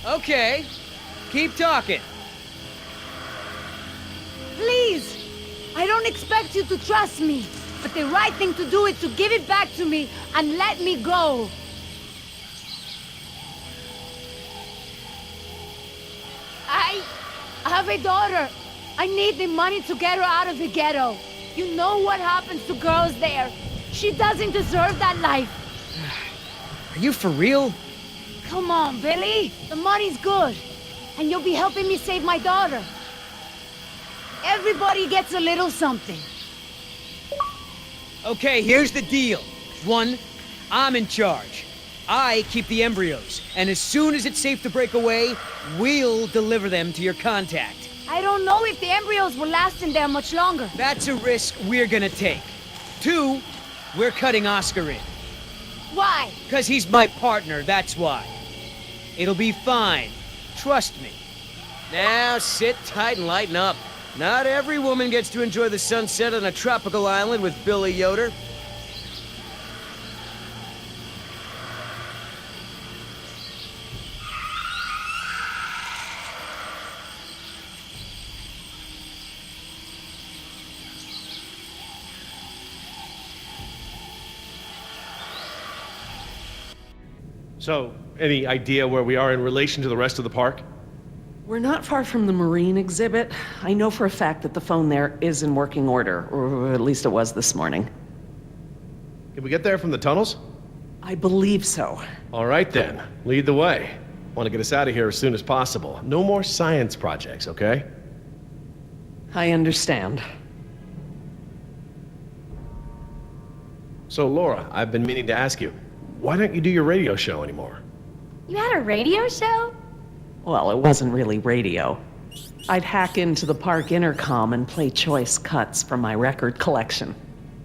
Okay, keep talking. Please! I don't expect you to trust me, but the right thing to do is to give it back to me and let me go. I have a daughter. I need the money to get her out of the ghetto. You know what happens to girls there. She doesn't deserve that life. Are you for real? Come on, Billy. The money's good. And you'll be helping me save my daughter. Everybody gets a little something. Okay, here's the deal. 1, I'm in charge. I keep the embryos, and as soon as it's safe to break away, we'll deliver them to your contact. I don't know if the embryos will last in there much longer. That's a risk we're gonna take. 2, we're cutting Oscar in. Why? 'Cause he's my partner, that's why. It'll be fine. Trust me. Now sit tight and lighten up. Not every woman gets to enjoy the sunset on a tropical island with Billy Yoder. So, any idea where we are in relation to the rest of the park? We're not far from the marine exhibit. I know for a fact that the phone there is in working order, or at least it was this morning. Can we get there from the tunnels? I believe so. All right then, lead the way. Want to get us out of here as soon as possible. No more science projects, okay? I understand. So Laura, I've been meaning to ask you, why don't you do your radio show anymore? You had a radio show? Well, it wasn't really radio. I'd hack into the park intercom and play choice cuts from my record collection.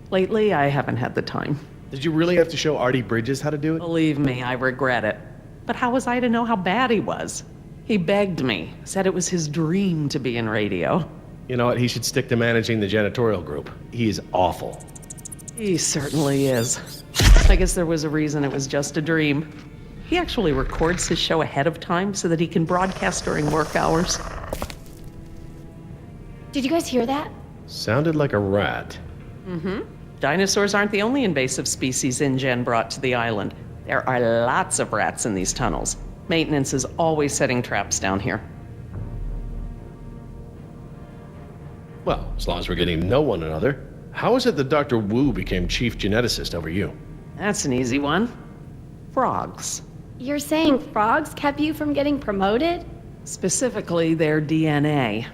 Lately, I haven't had the time. Did you really have to show Artie Bridges how to do it? Believe me, I regret it. But how was I to know how bad he was? He begged me, said it was his dream to be in radio. You know what, he should stick to managing the janitorial group. He is awful. He certainly is. I guess there was a reason it was just a dream. He actually records his show ahead of time so that he can broadcast during work hours. Did you guys hear that? Sounded like a rat. Dinosaurs aren't the only invasive species InGen brought to the island. There are lots of rats in these tunnels. Maintenance is always setting traps down here. Well, as long as we're getting to know one another. How is it that Dr. Wu became chief geneticist over you? That's an easy one. Frogs. You're saying frogs kept you from getting promoted? Specifically, their DNA.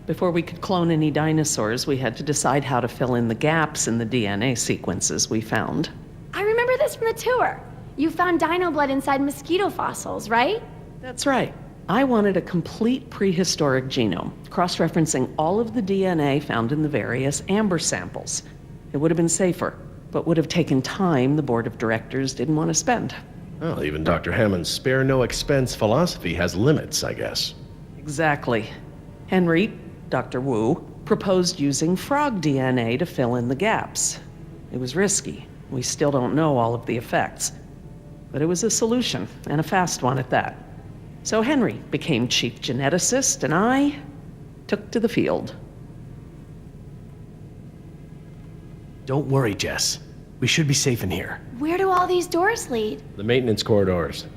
Before we could clone any dinosaurs, we had to decide how to fill in the gaps in the DNA sequences we found. I remember this from the tour. You found dino blood inside mosquito fossils, right? That's right. I wanted a complete prehistoric genome, cross-referencing all of the DNA found in the various amber samples. It would have been safer, but would have taken time the board of directors didn't want to spend. Well, even Dr. Hammond's spare no expense philosophy has limits, I guess. Exactly. Henry, Dr. Wu, proposed using frog DNA to fill in the gaps. It was risky. We still don't know all of the effects. But it was a solution, and a fast one at that. So Henry became chief geneticist, and I took to the field. Don't worry, Jess. We should be safe in here. Where do all these doors lead? The maintenance corridors.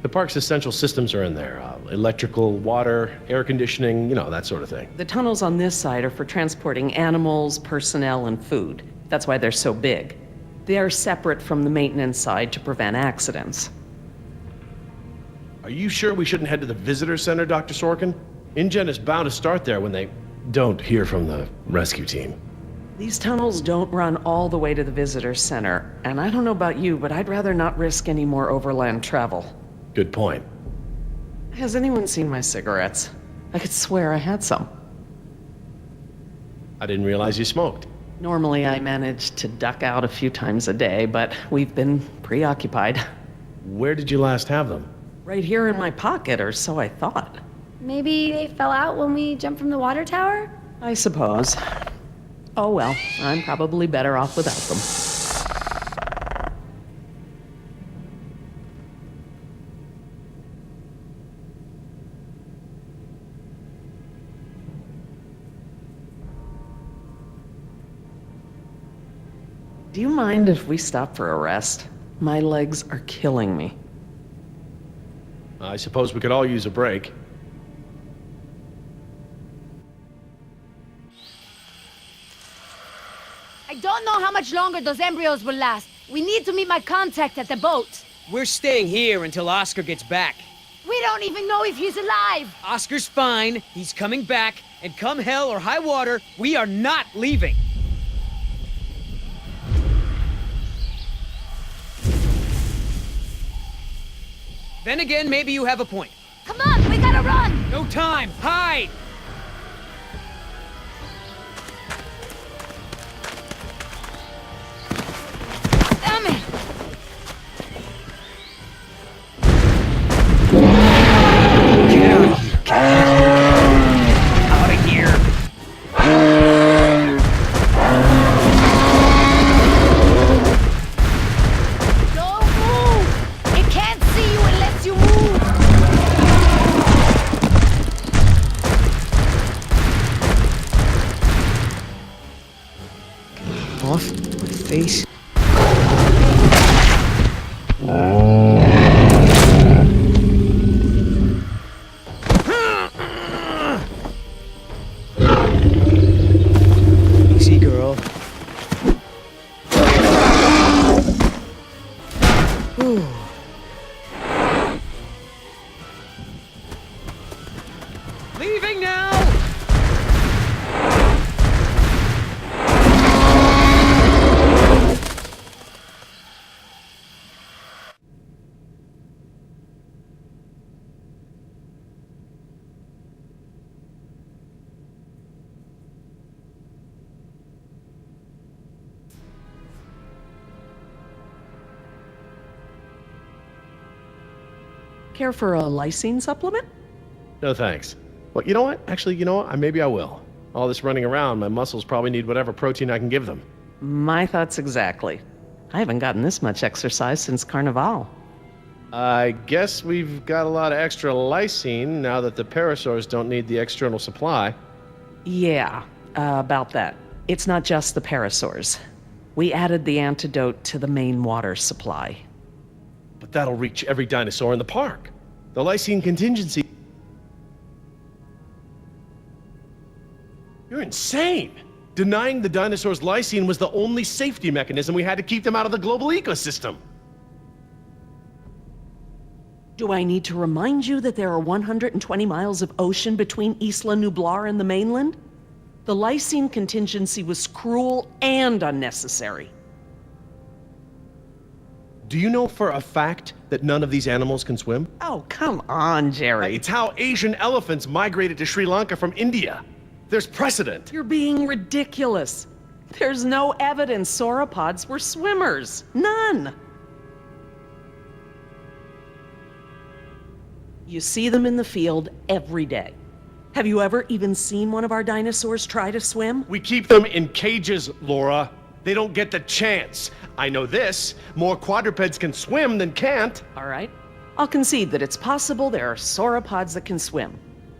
The park's essential systems are in there. Electrical, water, air conditioning, you know, that sort of thing. The tunnels on this side are for transporting animals, personnel, and food. That's why they're so big. They are separate from the maintenance side to prevent accidents. Are you sure we shouldn't head to the visitor center, Dr. Sorkin? InGen is bound to start there when they don't hear from the rescue team. These tunnels don't run all the way to the visitor center, and I don't know about you, but I'd rather not risk any more overland travel. Good point. Has anyone seen my cigarettes? I could swear I had some. I didn't realize you smoked. Normally I manage to duck out a few times a day, but we've been preoccupied. Where did you last have them? Right here in my pocket, or so I thought. Maybe they fell out when we jumped from the water tower? I suppose. Oh well, I'm probably better off without them. Do you mind if we stop for a rest? My legs are killing me. I suppose we could all use a break. I don't know how much longer those embryos will last. We need to meet my contact at the boat. We're staying here until Oscar gets back. We don't even know if he's alive. Oscar's fine, he's coming back, and come hell or high water, we are not leaving. Then again, maybe you have a point. Come on, we gotta run! No time, hide! Damn it! Get out of here, out of here. Don't move! It can't see you unless you move! Off my face. Easy, girl. Whew. Leaving now! Care for a lysine supplement? No thanks. Well, you know what? Actually, you know what? Maybe I will. All this running around, my muscles probably need whatever protein I can give them. My thoughts exactly. I haven't gotten this much exercise since Carnival. I guess we've got a lot of extra lysine now that the parasaurs don't need the external supply. Yeah, about that. It's not just the parasaurs. We added the antidote to the main water supply. But that'll reach every dinosaur in the park. The lysine contingency... You're insane! Denying the dinosaurs lysine was the only safety mechanism we had to keep them out of the global ecosystem. Do I need to remind you that there are 120 miles of ocean between Isla Nublar and the mainland? The lysine contingency was cruel and unnecessary. Do you know for a fact that none of these animals can swim? Oh, come on, Jerry. It's how Asian elephants migrated to Sri Lanka from India. There's precedent. You're being ridiculous. There's no evidence sauropods were swimmers. None. You see them in the field every day. Have you ever even seen one of our dinosaurs try to swim? We keep them in cages, Laura. They don't get the chance. I know this. More quadrupeds can swim than can't. All right. I'll concede that it's possible there are sauropods that can swim.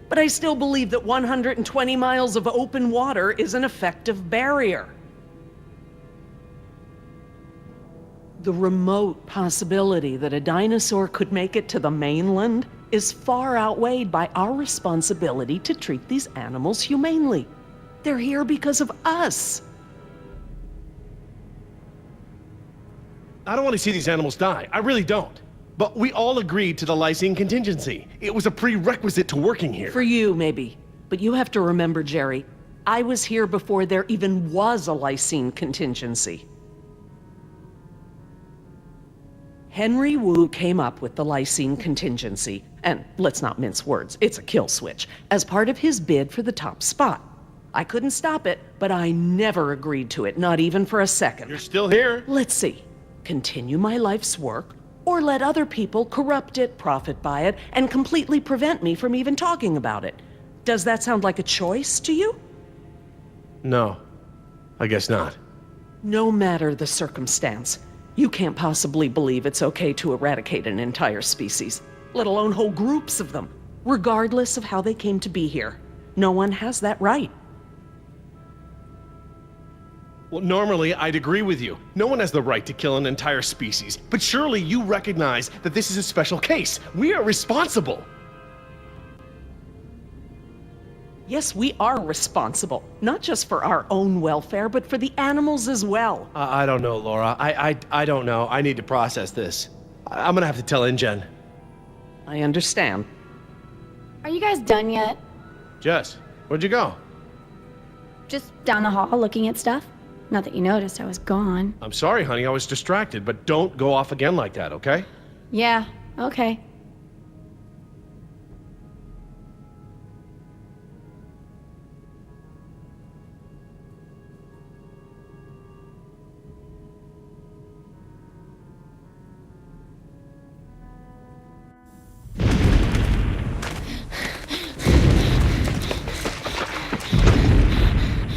But I still believe that 120 miles of open water is an effective barrier. The remote possibility that a dinosaur could make it to the mainland is far outweighed by our responsibility to treat these animals humanely. They're here because of us. I don't want to see these animals die. I really don't. But we all agreed to the lysine contingency. It was a prerequisite to working here. For you, maybe. But you have to remember, Jerry, I was here before there even was a lysine contingency. Henry Wu came up with the lysine contingency, and let's not mince words, it's a kill switch, as part of his bid for the top spot. I couldn't stop it, but I never agreed to it, not even for a second. You're still here. Let's see. Continue my life's work, or let other people corrupt it, profit by it, and completely prevent me from even talking about it. Does that sound like a choice to you? No, I guess not. No matter the circumstance, you can't possibly believe it's okay to eradicate an entire species, let alone whole groups of them, regardless of how they came to be here. No one has that right. Well, normally I'd agree with you. No one has the right to kill an entire species. But surely you recognize that this is a special case. We are responsible. Yes, we are responsible, not just for our own welfare, but for the animals as well. I don't know, Laura. I don't know. I need to process this. I'm gonna have to tell InGen. I understand. Are you guys done yet? Jess, where'd you go? Just down the hall looking at stuff? Not that you noticed I was gone. I'm sorry, honey. I was distracted, but don't go off again like that, okay? Yeah, okay.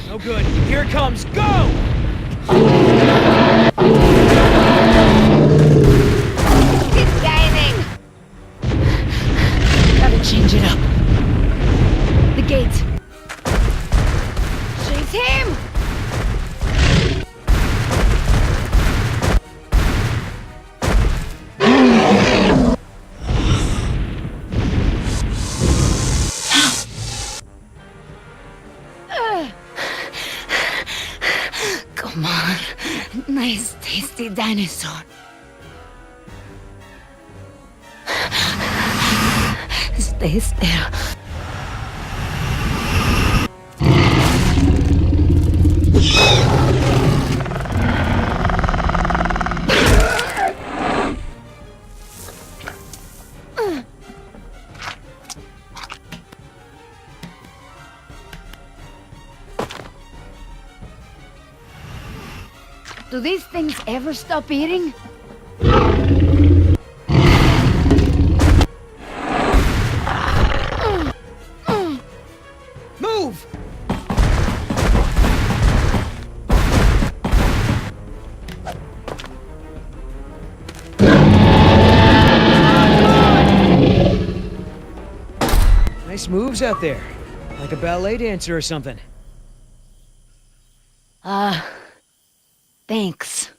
No good. Here it comes. Go! It's gaining! Gotta change it up. The gate. Chase him! Come on. Nice, tasty dinosaur. Stay still. Do these things ever stop eating? Move! Nice moves out there. Like a ballet dancer or something. Thanks.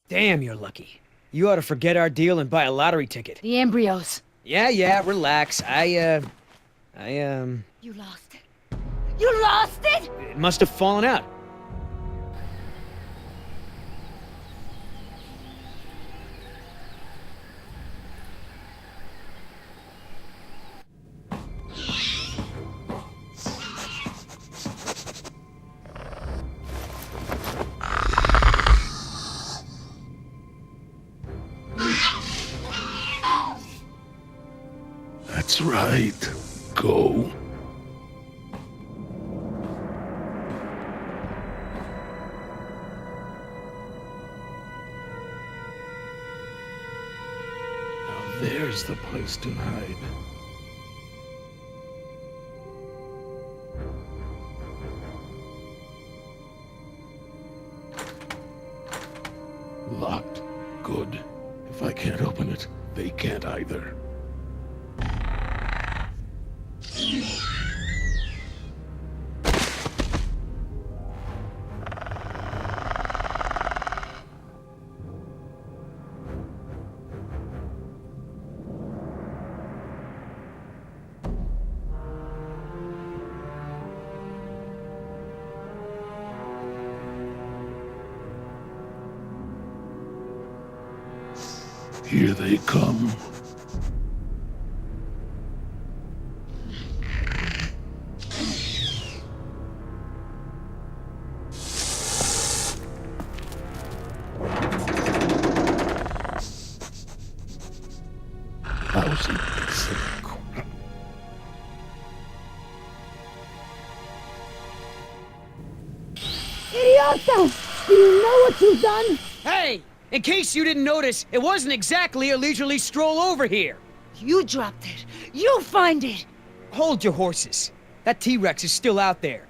Damn, you're lucky. You ought to forget our deal and buy a lottery ticket. The embryos. Yeah, relax. You lost it. You lost it? It must have fallen out. That's right. Go. Now there's the place to hide. Locked. Good. If I can't open it, they can't either. Here they come. Lousy sick. Idiota! Do you know what you've done? Hey! In case you didn't notice, it wasn't exactly a leisurely stroll over here. You dropped it. You find it. Hold your horses. That T-Rex is still out there.